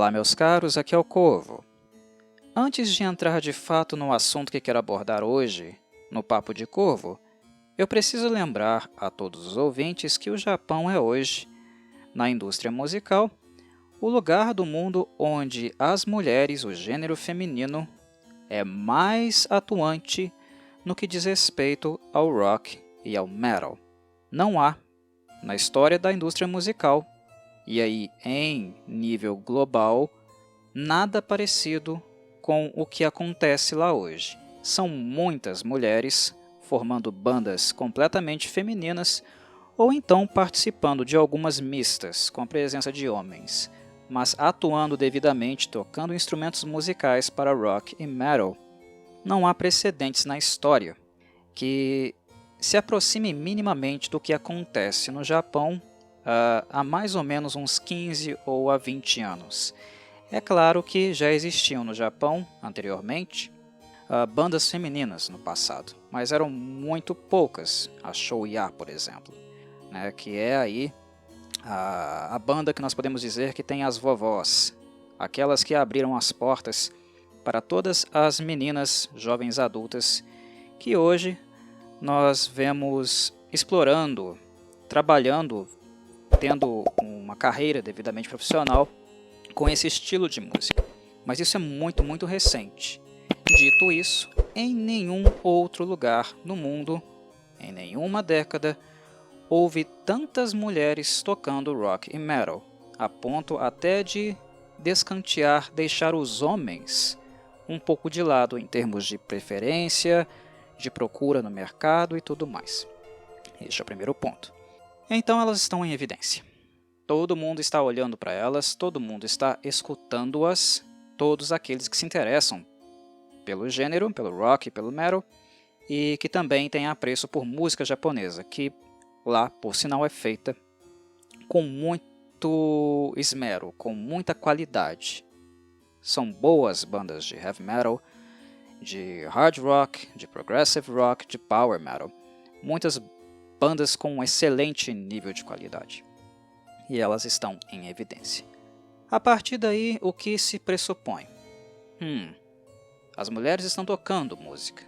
Olá, meus caros, aqui é o Corvo. Antes de entrar de fato no assunto que quero abordar hoje, no Papo de Corvo, eu preciso lembrar a todos os ouvintes que o Japão é hoje, na indústria musical, o lugar do mundo onde as mulheres, o gênero feminino, é mais atuante no que diz respeito ao rock e ao metal. Não há, na história da indústria musical, e aí em nível global, nada parecido com o que acontece lá hoje. São muitas mulheres formando bandas completamente femininas ou então participando de algumas mistas com a presença de homens, mas atuando devidamente tocando instrumentos musicais para rock e metal. Não há precedentes na história que se aproxime minimamente do que acontece no Japão há mais ou menos uns 15 ou há 20 anos. É claro que já existiam no Japão, anteriormente, bandas femininas no passado, mas eram muito poucas, a Shouya, por exemplo, né, que é aí a banda que nós podemos dizer que tem as vovós, aquelas que abriram as portas para todas as meninas jovens adultas que hoje nós vemos explorando, trabalhando, tendo uma carreira devidamente profissional com esse estilo de música. Mas isso é muito recente. Dito isso, em nenhum outro lugar no mundo, em nenhuma década, houve tantas mulheres tocando rock e metal, a ponto até de descantear, deixar os homens um pouco de lado em termos de preferência, de procura no mercado e tudo mais. Este é o primeiro ponto. Então elas estão em evidência. Todo mundo está olhando para elas, todo mundo está escutando-as, todos aqueles que se interessam pelo gênero, pelo rock, pelo metal, e que também têm apreço por música japonesa, que lá, por sinal, é feita com muito esmero, com muita qualidade. São boas bandas de heavy metal, de hard rock, de progressive rock, de power metal. Muitas bandas com um excelente nível de qualidade. E elas estão em evidência. A partir daí, o que se pressupõe? As mulheres estão tocando música.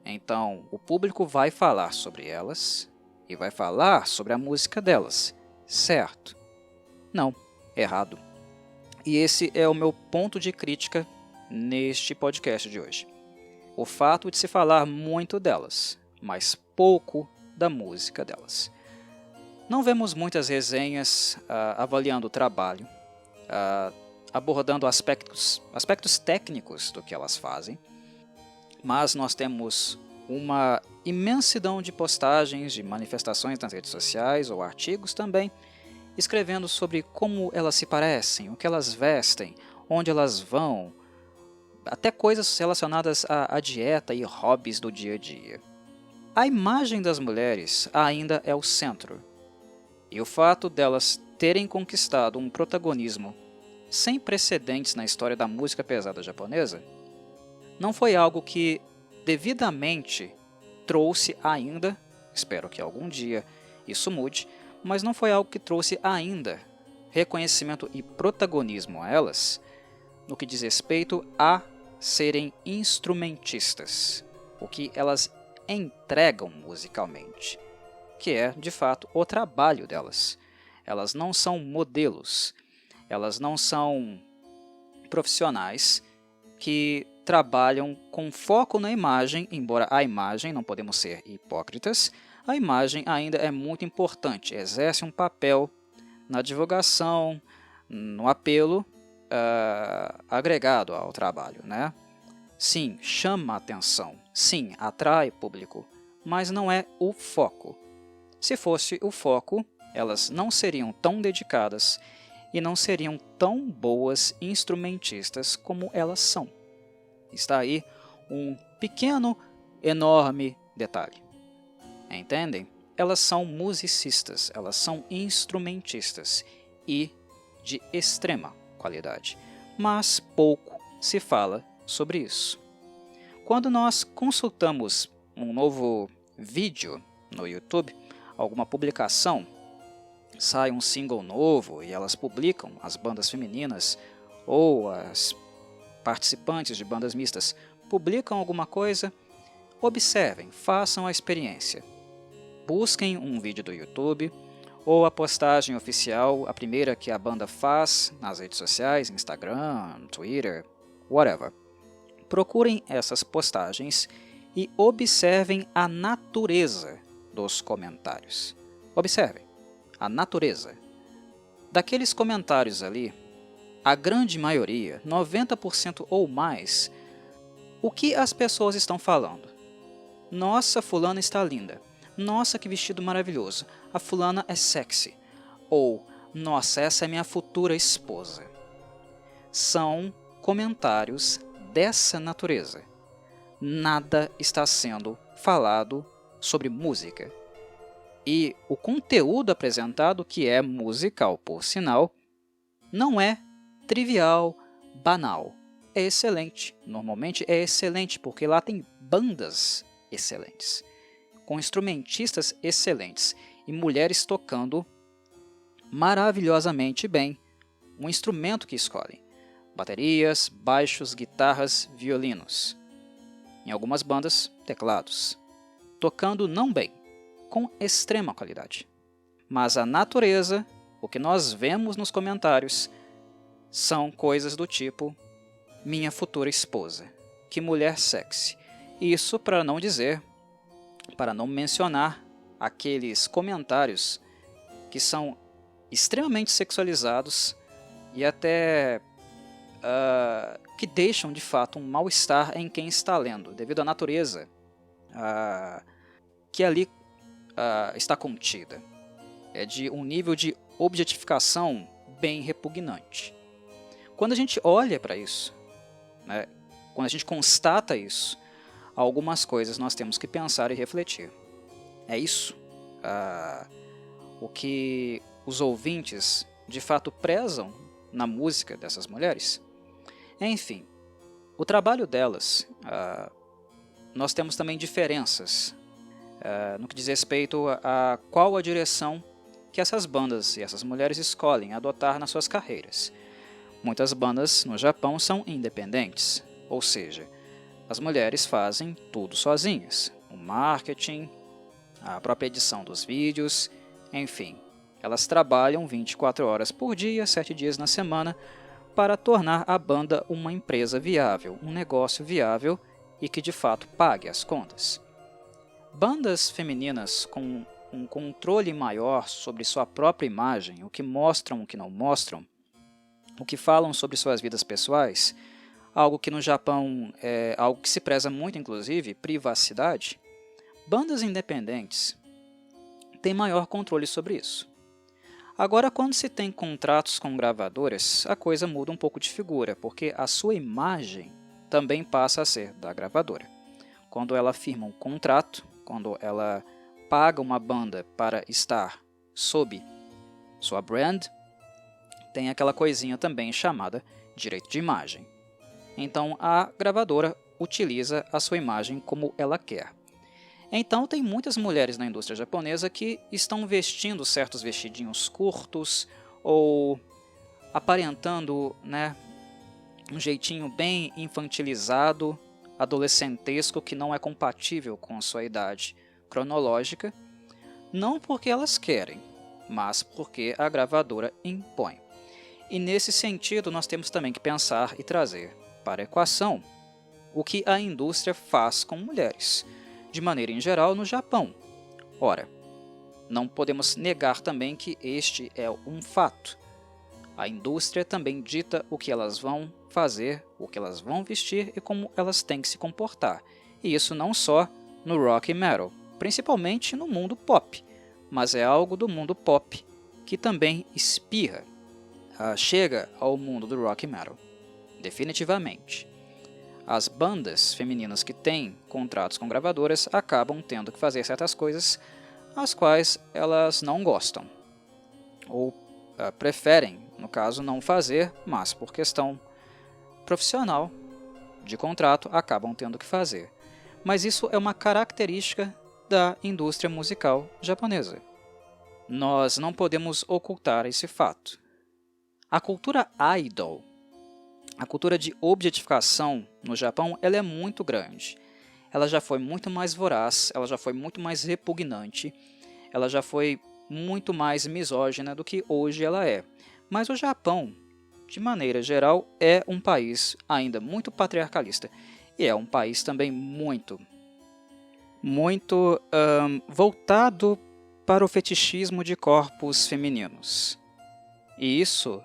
Então, o público vai falar sobre elas e vai falar sobre a música delas. Certo? Não, errado. E esse é o meu ponto de crítica neste podcast de hoje. O fato de se falar muito delas, mas pouco da música delas. Não vemos muitas resenhas avaliando o trabalho, abordando aspectos técnicos do que elas fazem, mas nós temos uma imensidão de postagens, de manifestações nas redes sociais ou artigos também, escrevendo sobre como elas se parecem, o que elas vestem, onde elas vão, até coisas relacionadas à dieta e hobbies do dia a dia. A imagem das mulheres ainda é o centro, e o fato delas terem conquistado um protagonismo sem precedentes na história da música pesada japonesa não foi algo que devidamente trouxe ainda, espero que algum dia isso mude, mas não foi algo que trouxe ainda reconhecimento e protagonismo a elas no que diz respeito a serem instrumentistas, o que elas entregam musicalmente, que é, de fato, o trabalho delas. Elas não são modelos, elas não são profissionais que trabalham com foco na imagem, embora a imagem, não podemos ser hipócritas, a imagem ainda é muito importante, exerce um papel na divulgação, no apelo agregado ao trabalho, né? Sim, chama a atenção, sim, atrai público, mas não é o foco. Se fosse o foco, elas não seriam tão dedicadas e não seriam tão boas instrumentistas como elas são. Está aí um pequeno, enorme detalhe. Entendem? Elas são musicistas, elas são instrumentistas e de extrema qualidade, mas pouco se fala sobre isso. Quando nós consultamos um novo vídeo no YouTube, alguma publicação, sai um single novo e elas publicam, as bandas femininas, ou as participantes de bandas mistas publicam alguma coisa, observem, façam a experiência. Busquem um vídeo do YouTube ou a postagem oficial, a primeira que a banda faz nas redes sociais, Instagram, Twitter, whatever. Procurem essas postagens e observem a natureza dos comentários. Observem a natureza. Daqueles comentários ali, a grande maioria, 90% ou mais, o que as pessoas estão falando? Nossa, fulana está linda. Nossa, que vestido maravilhoso. A fulana é sexy. Ou, nossa, essa é minha futura esposa. São comentários dessa natureza. Nada está sendo falado sobre música. E o conteúdo apresentado, que é musical por sinal, não é trivial, banal. É excelente. Normalmente é excelente, porque lá tem bandas excelentes, com instrumentistas excelentes e mulheres tocando maravilhosamente bem um instrumento que escolhem. Baterias, baixos, guitarras, violinos. Em algumas bandas, teclados. Tocando não bem, com extrema qualidade. Mas a natureza, o que nós vemos nos comentários, são coisas do tipo minha futura esposa, que mulher sexy. Isso para não dizer, para não mencionar aqueles comentários que são extremamente sexualizados e até que deixam de fato um mal-estar em quem está lendo, devido à natureza que ali está contida. É de um nível de objetificação bem repugnante. Quando a gente olha para isso, né, quando a gente constata isso, algumas coisas nós temos que pensar e refletir. É isso o que os ouvintes de fato prezam na música dessas mulheres? Enfim, o trabalho delas, nós temos também diferenças no que diz respeito a qual a direção que essas bandas e essas mulheres escolhem adotar nas suas carreiras. Muitas bandas no Japão são independentes, ou seja, as mulheres fazem tudo sozinhas, o marketing, a própria edição dos vídeos, enfim, elas trabalham 24 horas por dia, 7 dias na semana, para tornar a banda uma empresa viável, um negócio viável e que de fato pague as contas. Bandas femininas com um controle maior sobre sua própria imagem, o que mostram, o que não mostram, o que falam sobre suas vidas pessoais, algo que no Japão é algo que se preza muito, inclusive, privacidade, bandas independentes têm maior controle sobre isso. Agora, quando se tem contratos com gravadoras, a coisa muda um pouco de figura, porque a sua imagem também passa a ser da gravadora. Quando ela firma um contrato, quando ela paga uma banda para estar sob sua brand, tem aquela coisinha também chamada direito de imagem. Então a gravadora utiliza a sua imagem como ela quer. Então tem muitas mulheres na indústria japonesa que estão vestindo certos vestidinhos curtos ou aparentando, né, um jeitinho bem infantilizado, adolescentesco, que não é compatível com a sua idade cronológica, não porque elas querem, mas porque a gravadora impõe. E nesse sentido nós temos também que pensar e trazer para a equação o que a indústria faz com mulheres, de maneira em geral no Japão. Ora, não podemos negar também que este é um fato. A indústria também dita o que elas vão fazer, o que elas vão vestir e como elas têm que se comportar. E isso não só no rock e metal, principalmente no mundo pop, mas é algo do mundo pop que também espirra, chega ao mundo do rock e metal, definitivamente. As bandas femininas que têm contratos com gravadoras acabam tendo que fazer certas coisas as quais elas não gostam, ou preferem, no caso, não fazer, mas por questão profissional de contrato acabam tendo que fazer. Mas isso é uma característica da indústria musical japonesa. Nós não podemos ocultar esse fato. A cultura idol A cultura de objetificação no Japão ela é muito grande. Ela já foi muito mais voraz, ela já foi muito mais repugnante, ela já foi muito mais misógina do que hoje ela é. Mas o Japão, de maneira geral, é um país ainda muito patriarcalista. E é um país também muito voltado para o fetichismo de corpos femininos. E isso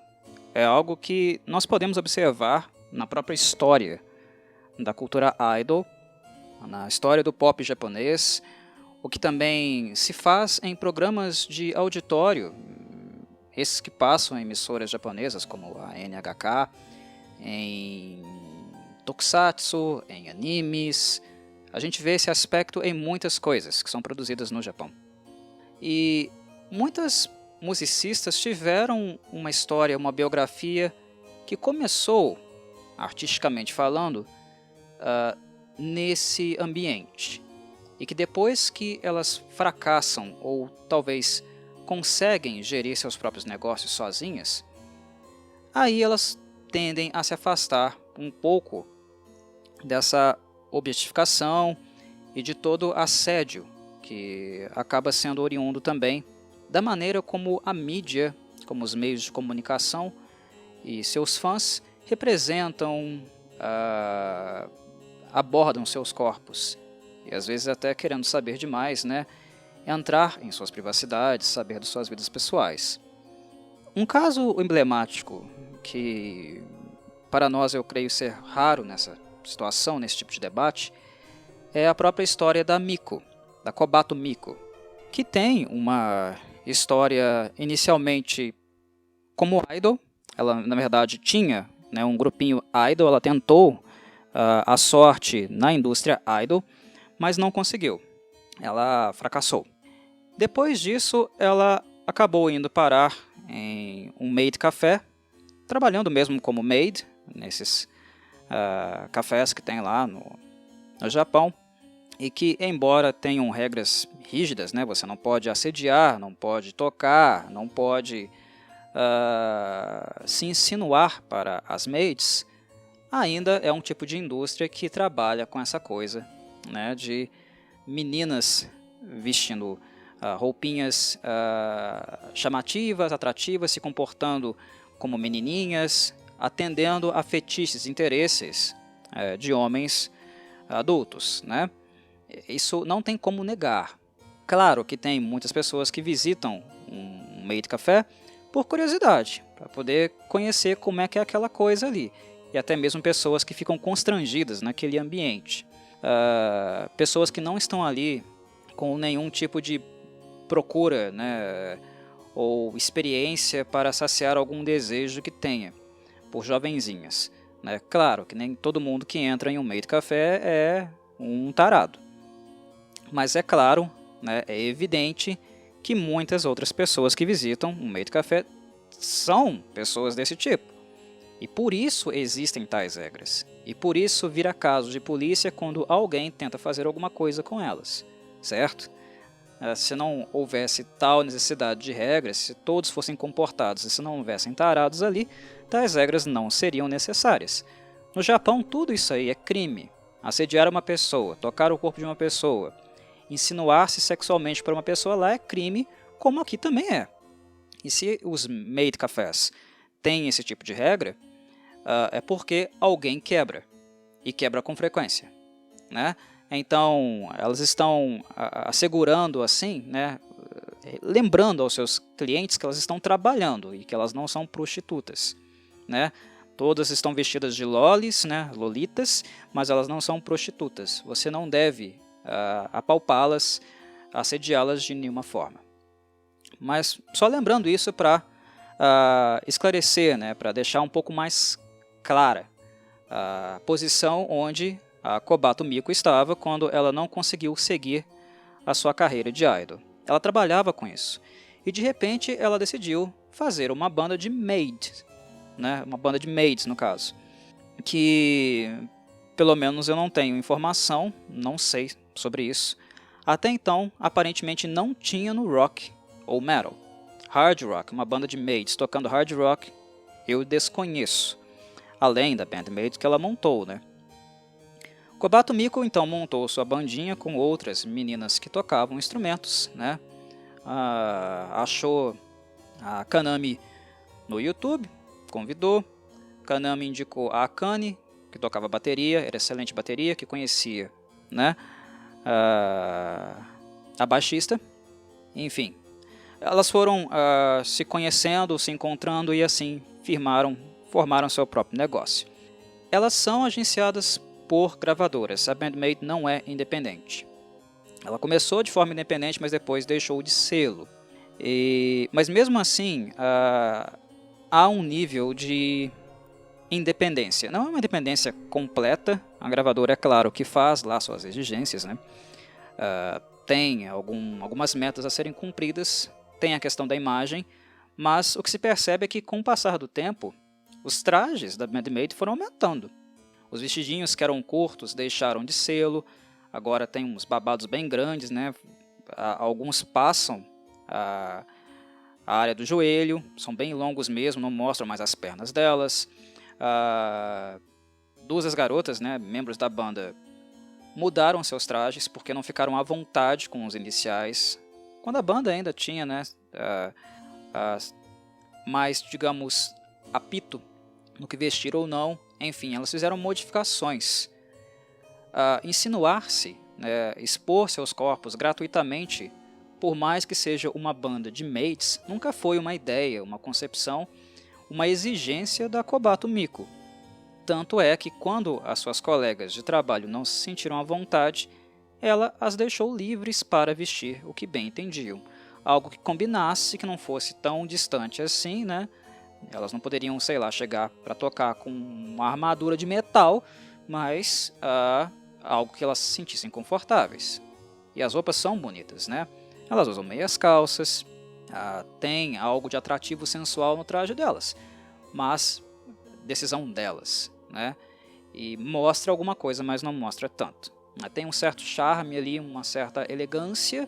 é algo que nós podemos observar na própria história da cultura idol, na história do pop japonês, o que também se faz em programas de auditório, esses que passam em emissoras japonesas como a NHK, em tokusatsu, em animes. A gente vê esse aspecto em muitas coisas que são produzidas no Japão. E muitas musicistas tiveram uma história, uma biografia que começou, artisticamente falando, nesse ambiente. E que depois que elas fracassam ou talvez conseguem gerir seus próprios negócios sozinhas, aí elas tendem a se afastar um pouco dessa objetificação e de todo assédio que acaba sendo oriundo também da maneira como a mídia, como os meios de comunicação e seus fãs representam, abordam seus corpos. E às vezes até querendo saber demais, né? Entrar em suas privacidades, saber de suas vidas pessoais. Um caso emblemático que para nós eu creio ser raro nessa situação, nesse tipo de debate, é a própria história da Miko, da Kobato Miko, que tem uma história inicialmente como idol. Ela na verdade tinha, né, um grupinho idol, ela tentou a sorte na indústria idol, mas não conseguiu, ela fracassou. Depois disso ela acabou indo parar em um maid café, trabalhando mesmo como maid, nesses cafés que tem lá no Japão, e que, embora tenham regras rígidas, né, você não pode assediar, não pode tocar, não pode se insinuar para as maids, ainda é um tipo de indústria que trabalha com essa coisa, né, de meninas vestindo roupinhas chamativas, atrativas, se comportando como menininhas, atendendo a fetiches, interesses de homens adultos, né? Isso não tem como negar. Claro que tem muitas pessoas que visitam um maid café por curiosidade, para poder conhecer como é que é aquela coisa ali. E até mesmo pessoas que ficam constrangidas naquele ambiente. Pessoas que não estão ali com nenhum tipo de procura, né, ou experiência para saciar algum desejo que tenha por jovenzinhas, né? Claro que nem todo mundo que entra em um maid café é um tarado, mas é claro, né, é evidente que muitas outras pessoas que visitam um maid café são pessoas desse tipo. E por isso existem tais regras. E por isso vira caso de polícia quando alguém tenta fazer alguma coisa com elas, certo? Se não houvesse tal necessidade de regras, se todos fossem comportados e se não houvessem tarados ali, tais regras não seriam necessárias. No Japão, tudo isso aí é crime. Assediar uma pessoa, tocar o corpo de uma pessoa, insinuar-se sexualmente para uma pessoa lá é crime, como aqui também é. E se os maid cafés têm esse tipo de regra, é porque alguém quebra, e quebra com frequência, né? Então, elas estão assegurando assim, né, lembrando aos seus clientes que elas estão trabalhando e que elas não são prostitutas, né? Todas estão vestidas de lolis, né, lolitas, mas elas não são prostitutas. Você não deve apalpá-las, assediá-las de nenhuma forma. Mas só lembrando isso para esclarecer, né, para deixar um pouco mais clara a posição onde a Kobato Miko estava quando ela não conseguiu seguir a sua carreira de idol. Ela trabalhava com isso. E de repente ela decidiu fazer uma banda de maids, né? Uma banda de maids no caso. Que pelo menos eu não tenho informação, não sei sobre isso. Até então, aparentemente não tinha no rock ou metal. Hard rock, uma banda de maids tocando hard rock, eu desconheço. além da bandmate que ela montou, né? Kobato Miko então montou sua bandinha com outras meninas que tocavam instrumentos, né? Achou a Kanami no YouTube, convidou. Kanami indicou a Akane, que tocava bateria, era excelente bateria, que conhecia, né? A baixista. Enfim, elas foram se conhecendo, se encontrando e assim formaram seu próprio negócio. Elas são agenciadas por gravadoras, a bandmate não é independente. Ela começou de forma independente, mas depois deixou de sê-lo. Mas mesmo assim, há um nível de independência. Não é uma independência completa, a gravadora é claro que faz lá suas exigências, né? Tem algumas metas a serem cumpridas, tem a questão da imagem, mas o que se percebe é que com o passar do tempo, os trajes da bandmate foram aumentando. Os vestidinhos que eram curtos deixaram de sê-lo, agora tem uns babados bem grandes, né? Alguns passam a área do joelho, são bem longos mesmo, não mostram mais as pernas delas. Duas das garotas, né, membros da banda, mudaram seus trajes porque não ficaram à vontade com os iniciais, quando a banda ainda tinha, né, mais, digamos, apito no que vestir ou não. Enfim, elas fizeram modificações. Insinuar-se, né, expor seus corpos gratuitamente, por mais que seja uma banda de mates, nunca foi uma ideia, uma concepção, uma exigência da Kobato Miko. Tanto é que quando as suas colegas de trabalho não se sentiram à vontade, ela as deixou livres para vestir o que bem entendiam. Algo que combinasse, que não fosse tão distante assim, né? Elas não poderiam, sei lá, chegar para tocar com uma armadura de metal, mas algo que elas se sentissem confortáveis. E as roupas são bonitas, né? Elas usam meias calças, tem algo de atrativo sensual no traje delas, mas decisão delas, né? E mostra alguma coisa, mas não mostra tanto. Tem um certo charme ali, uma certa elegância,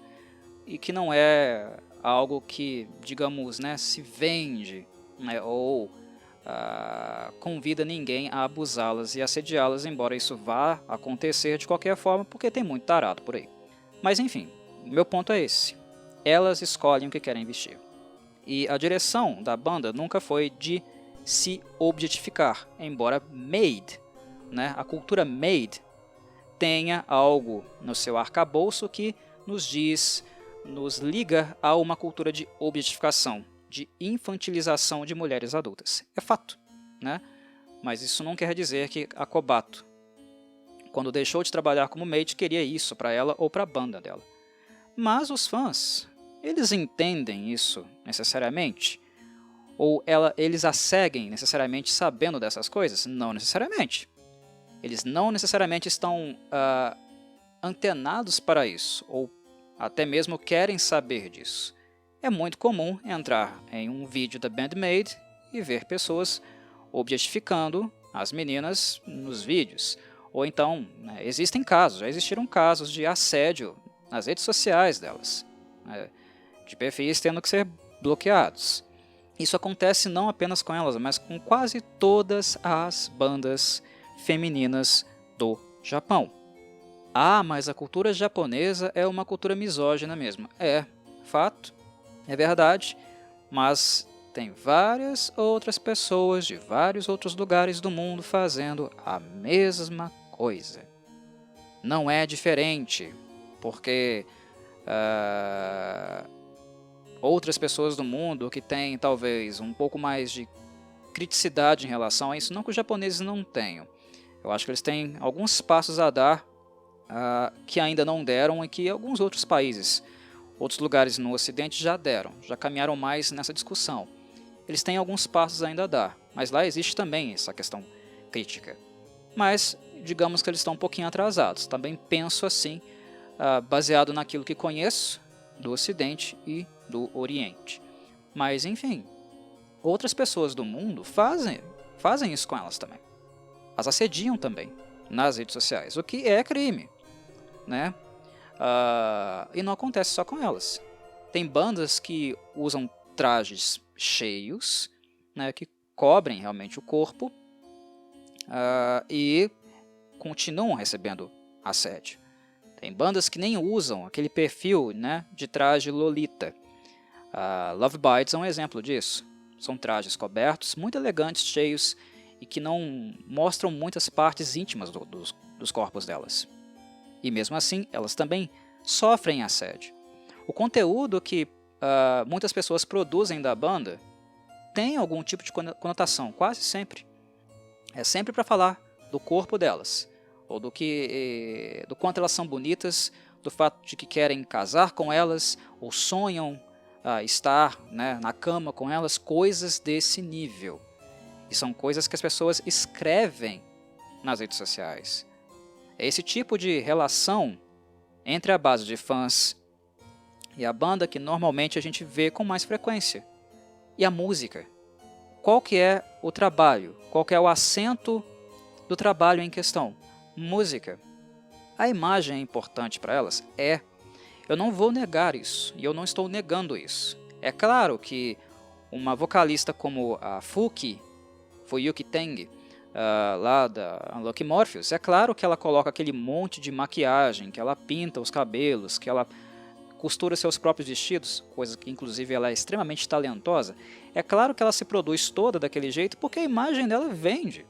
e que não é algo que, digamos, né, se vende, né, ou convida ninguém a abusá-las e assediá-las, embora isso vá acontecer de qualquer forma, porque tem muito tarado por aí. Mas enfim, meu ponto é esse. Elas escolhem o que querem vestir. E a direção da banda nunca foi de se objetificar, embora made, né, a cultura made, tenha algo no seu arcabouço que nos liga a uma cultura de objetificação, de infantilização de mulheres adultas. É fato, né? Mas isso não quer dizer que a Kobato, quando deixou de trabalhar como maid, queria isso para ela ou para a banda dela. Mas os fãs, eles entendem isso necessariamente? Ou eles a seguem necessariamente sabendo dessas coisas? Não necessariamente. Eles não necessariamente estão antenados para isso, ou até mesmo querem saber disso. É muito comum entrar em um vídeo da bandmate e ver pessoas objetificando as meninas nos vídeos. Ou então, né, já existiram casos de assédio nas redes sociais delas, né, de perfis tendo que ser bloqueados. Isso acontece não apenas com elas, mas com quase todas as bandas femininas do Japão. Mas a cultura japonesa é uma cultura misógina mesmo. É fato, é verdade, mas tem várias outras pessoas de vários outros lugares do mundo fazendo a mesma coisa. Não é diferente, porque outras pessoas do mundo que têm talvez um pouco mais de criticidade em relação a isso, não que os japoneses não tenham. Eu acho que eles têm alguns passos a dar que ainda não deram e que alguns outros países, outros lugares no ocidente já deram, já caminharam mais nessa discussão. Eles têm alguns passos ainda a dar, mas lá existe também essa questão crítica. Mas digamos que eles estão um pouquinho atrasados, também penso assim, baseado naquilo que conheço do ocidente e do oriente. Mas enfim, outras pessoas do mundo fazem isso com elas também. As assediam também nas redes sociais, o que é crime, né? E não acontece só com elas. Tem bandas que usam trajes cheios, né, que cobrem realmente o corpo, e continuam recebendo assédio. Tem bandas que nem usam aquele perfil, né, de traje lolita. Love Bites é um exemplo disso. São trajes cobertos, muito elegantes, cheios e que não mostram muitas partes íntimas dos corpos delas. E mesmo assim, elas também sofrem assédio. O conteúdo que muitas pessoas produzem da banda tem algum tipo de conotação, quase sempre. É sempre para falar do corpo delas, ou do quanto elas são bonitas, do fato de que querem casar com elas, ou sonham estar, né, na cama com elas, coisas desse nível. E são coisas que as pessoas escrevem nas redes sociais. É esse tipo de relação entre a base de fãs e a banda que normalmente a gente vê com mais frequência. E a música? Qual que é o trabalho? Qual que é o acento do trabalho em questão? Música. A imagem é importante para elas? É. Eu não vou negar isso, e eu não estou negando isso. É claro que uma vocalista como a Fuyuki Teng, lá da Unlucky Morpheus, é claro que ela coloca aquele monte de maquiagem, que ela pinta os cabelos, que ela costura seus próprios vestidos, coisa que inclusive ela é extremamente talentosa. É claro que ela se produz toda daquele jeito porque a imagem dela vende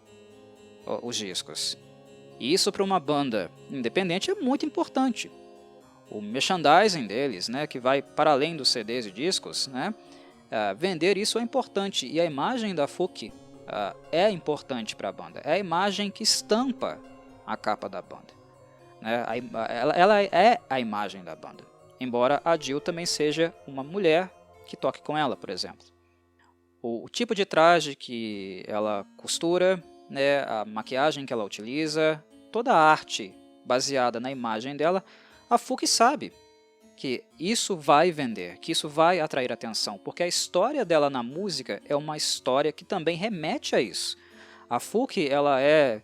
os discos. E isso para uma banda independente é muito importante. O merchandising deles, né, que vai para além dos CDs e discos, né, vender isso é importante. E a imagem da Fuki é importante para a banda. É a imagem que estampa a capa da banda. Né? Ela é a imagem da banda. Embora a Jill também seja uma mulher que toque com ela, por exemplo. O tipo de traje que ela costura, né, a maquiagem que ela utiliza, toda a arte baseada na imagem dela, a Fuki sabe que isso vai vender, que isso vai atrair atenção, porque a história dela na música é uma história que também remete a isso. A Fuki ela é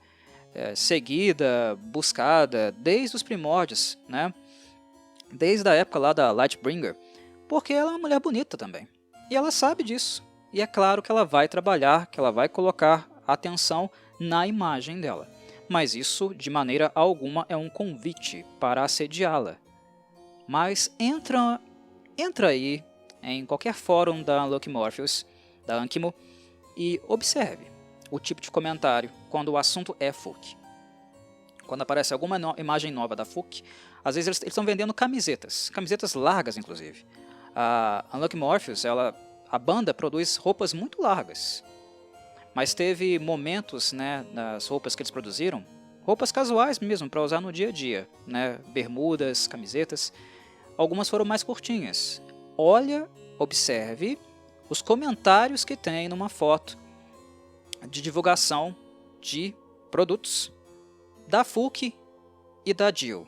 seguida, buscada desde os primórdios, né? Desde a época lá da Lightbringer, porque ela é uma mulher bonita também. E ela sabe disso. E é claro que ela vai trabalhar, que ela vai colocar atenção na imagem dela. Mas isso, de maneira alguma, é um convite para assediá-la. Mas entra aí em qualquer fórum da Unlucky Morpheus, da Ankimo, e observe o tipo de comentário quando o assunto é Fuki. Quando aparece alguma imagem nova da Fuki, às vezes eles estão vendendo camisetas largas inclusive. A Unlucky Morpheus, a banda produz roupas muito largas, mas teve momentos, né, nas roupas que eles produziram, roupas casuais mesmo, para usar no dia a dia, né, bermudas, camisetas, algumas foram mais curtinhas. Observe os comentários que tem numa foto de divulgação de produtos da Fuki e da Jill,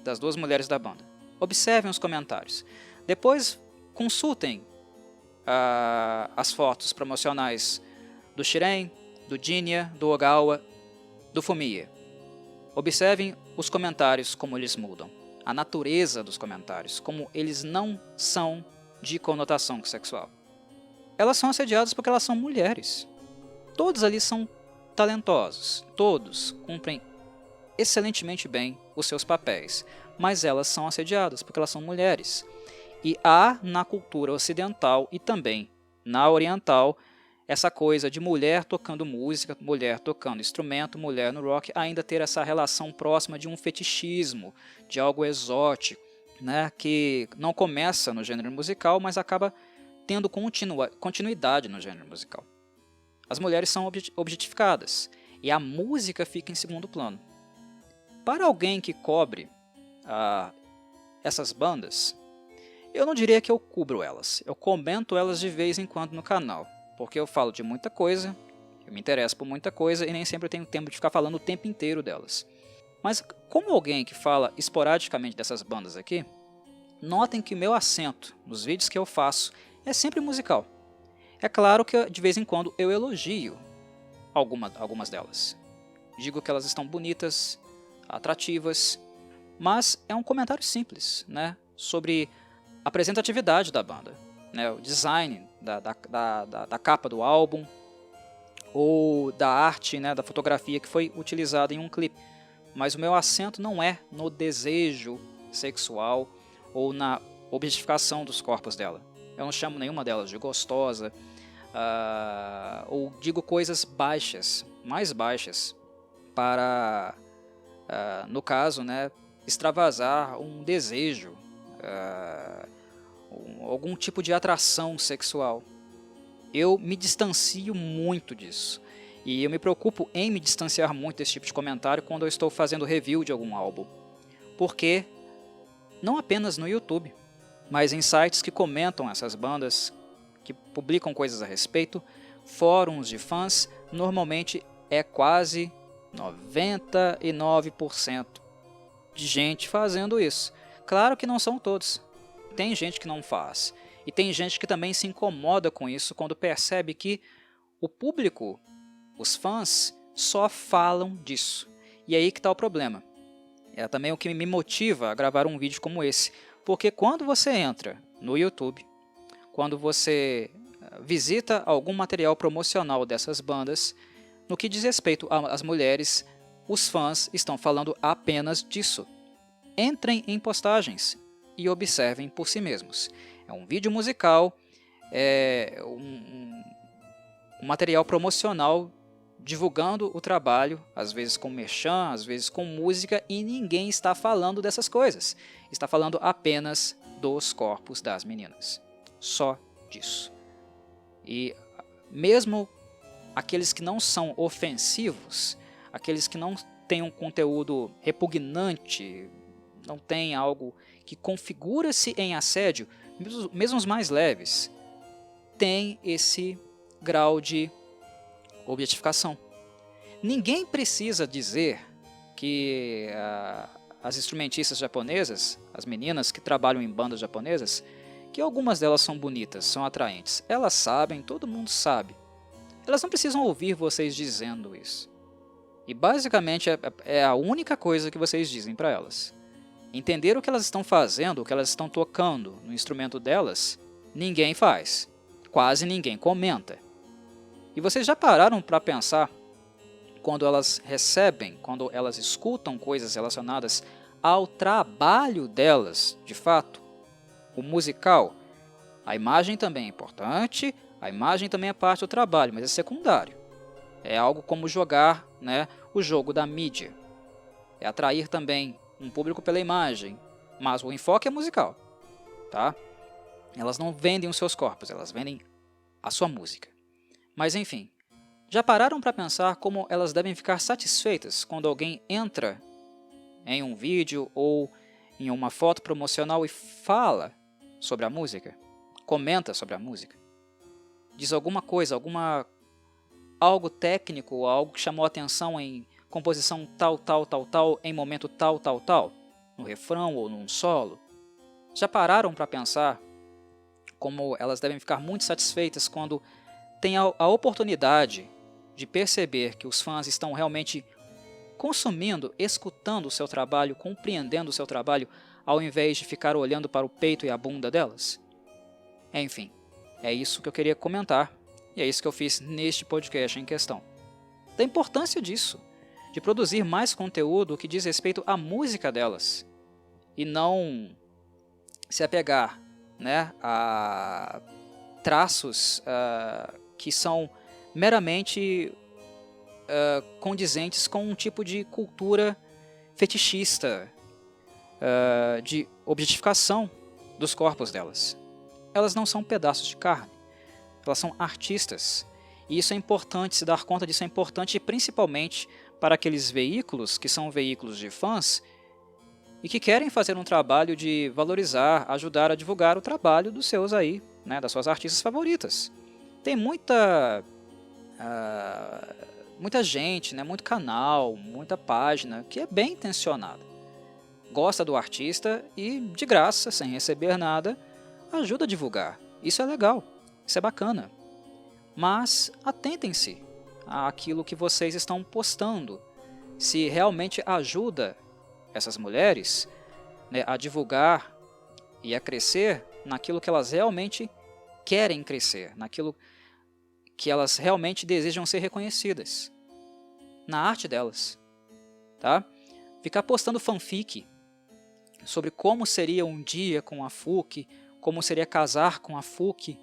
das duas mulheres da banda. Observem os comentários. Depois consultem as fotos promocionais do Shiren, do Jinya, do Ogawa, do Fumiya. Observem os comentários, como eles mudam. A natureza dos comentários, como eles não são de conotação sexual. Elas são assediadas porque elas são mulheres. Todos ali são talentosos, todos cumprem excelentemente bem os seus papéis, mas elas são assediadas porque elas são mulheres. E há na cultura ocidental e também na oriental essa coisa de mulher tocando música, mulher tocando instrumento, mulher no rock, ainda ter essa relação próxima de um fetichismo, de algo exótico, né, que não começa no gênero musical, mas acaba tendo continuidade no gênero musical. As mulheres são objetificadas e a música fica em segundo plano. Para alguém que cobre essas bandas, eu não diria que eu cubro elas, eu comento elas de vez em quando no canal, porque eu falo de muita coisa, eu me interesso por muita coisa e nem sempre eu tenho tempo de ficar falando o tempo inteiro delas. Mas como alguém que fala esporadicamente dessas bandas aqui, notem que o meu acento nos vídeos que eu faço é sempre musical. É claro que de vez em quando eu elogio algumas delas. Digo que elas estão bonitas, atrativas, mas é um comentário simples, né, sobre a apresentatividade da banda, né, o design da capa do álbum, ou da arte, né, da fotografia que foi utilizada em um clipe. Mas o meu acento não é no desejo sexual ou na objetificação dos corpos dela. Eu não chamo nenhuma delas de gostosa, ou digo coisas baixas, mais baixas, para, no caso, né, extravasar um desejo, algum tipo de atração sexual. Eu me distancio muito disso. E eu me preocupo em me distanciar muito desse tipo de comentário quando eu estou fazendo review de algum álbum. Porque, não apenas no YouTube, mas em sites que comentam essas bandas, que publicam coisas a respeito, fóruns de fãs, normalmente é quase 99% de gente fazendo isso. Claro que não são todos. Tem gente que não faz. E tem gente que também se incomoda com isso quando percebe que o público, os fãs, só falam disso. E aí que está o problema. É também o que me motiva a gravar um vídeo como esse. Porque quando você entra no YouTube, quando você visita algum material promocional dessas bandas, no que diz respeito às mulheres, os fãs estão falando apenas disso. Entrem em postagens e observem por si mesmos. É um vídeo musical, é um material promocional divulgando o trabalho, às vezes com merchan, às vezes com música, e ninguém está falando dessas coisas. Está falando apenas dos corpos das meninas. Só disso. E mesmo aqueles que não são ofensivos, aqueles que não têm um conteúdo repugnante, não tem algo que configura-se em assédio, mesmo os mais leves, tem esse grau de objetificação. Ninguém precisa dizer que as instrumentistas japonesas, as meninas que trabalham em bandas japonesas, que algumas delas são bonitas, são atraentes. Elas sabem, todo mundo sabe. Elas não precisam ouvir vocês dizendo isso. E basicamente é a única coisa que vocês dizem para elas. Entender o que elas estão fazendo, o que elas estão tocando no instrumento delas, ninguém faz. Quase ninguém comenta. E vocês já pararam para pensar, quando elas recebem, quando elas escutam coisas relacionadas ao trabalho delas, de fato, o musical, a imagem também é importante, a imagem também é parte do trabalho, mas é secundário. É algo como jogar, né, o jogo da mídia. É atrair também um público pela imagem, mas o enfoque é musical. Tá? Elas não vendem os seus corpos, elas vendem a sua música. Mas enfim, já pararam para pensar como elas devem ficar satisfeitas quando alguém entra em um vídeo ou em uma foto promocional e fala sobre a música? Comenta sobre a música? Diz alguma coisa, algo técnico, algo que chamou a atenção em composição tal, em momento tal, no refrão ou num solo? Já pararam para pensar como elas devem ficar muito satisfeitas quando têm a oportunidade de perceber que os fãs estão realmente consumindo, escutando o seu trabalho, compreendendo o seu trabalho, ao invés de ficar olhando para o peito e a bunda delas? Enfim, é isso que eu queria comentar, e é isso que eu fiz neste podcast em questão. Da importância disso, de produzir mais conteúdo que diz respeito à música delas, e não se apegar, né, a traços que são meramente condizentes com um tipo de cultura fetichista, de objetificação dos corpos delas. Elas não são pedaços de carne, elas são artistas. E isso é importante, se dar conta disso é importante, principalmente para aqueles veículos que são veículos de fãs e que querem fazer um trabalho de valorizar, ajudar a divulgar o trabalho dos seus aí, né, das suas artistas favoritas. Tem muita gente, né, muito canal, muita página que é bem intencionada. Gosta do artista e, de graça, sem receber nada, ajuda a divulgar. Isso é legal, isso é bacana. Mas atentem-se àquilo que vocês estão postando. Se realmente ajuda essas mulheres, né, a divulgar e a crescer naquilo que elas realmente querem crescer, naquilo que elas realmente desejam ser reconhecidas na arte delas, tá? Ficar postando fanfic sobre como seria um dia com a Fuki, como seria casar com a Fuki,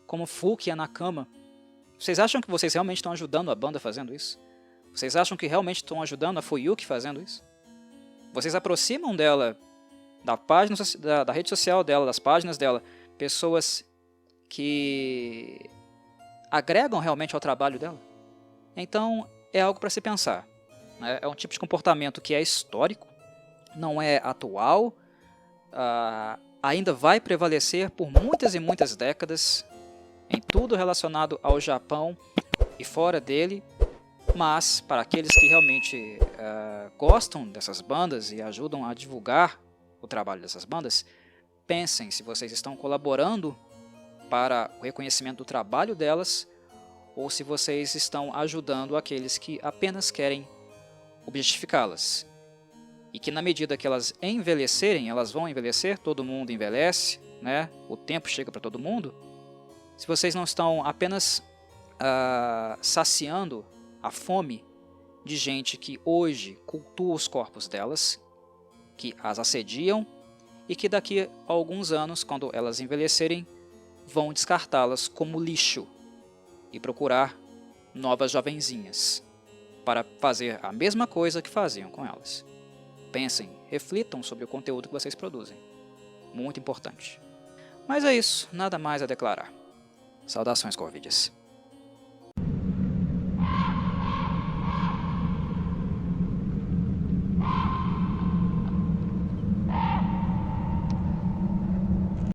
como Fuki é na cama. Vocês acham que vocês realmente estão ajudando a banda fazendo isso? Vocês acham que realmente estão ajudando a Fuyuki fazendo isso? Vocês aproximam dela, da página, da rede social dela, das páginas dela, pessoas que agregam realmente ao trabalho dela? Então, é algo para se pensar, né? É um tipo de comportamento que é histórico, não é atual, ainda vai prevalecer por muitas e muitas décadas em tudo relacionado ao Japão e fora dele, mas para aqueles que realmente gostam dessas bandas e ajudam a divulgar o trabalho dessas bandas, pensem se vocês estão colaborando para o reconhecimento do trabalho delas ou se vocês estão ajudando aqueles que apenas querem objetificá-las. E que na medida que elas envelhecerem, elas vão envelhecer, todo mundo envelhece, né? O tempo chega para todo mundo. Se vocês não estão apenas saciando a fome de gente que hoje cultua os corpos delas, que as assediam e que daqui a alguns anos, quando elas envelhecerem, vão descartá-las como lixo e procurar novas jovenzinhas para fazer a mesma coisa que faziam com elas. Pensem, reflitam sobre o conteúdo que vocês produzem. Muito importante. Mas é isso, nada mais a declarar. Saudações, Corvides.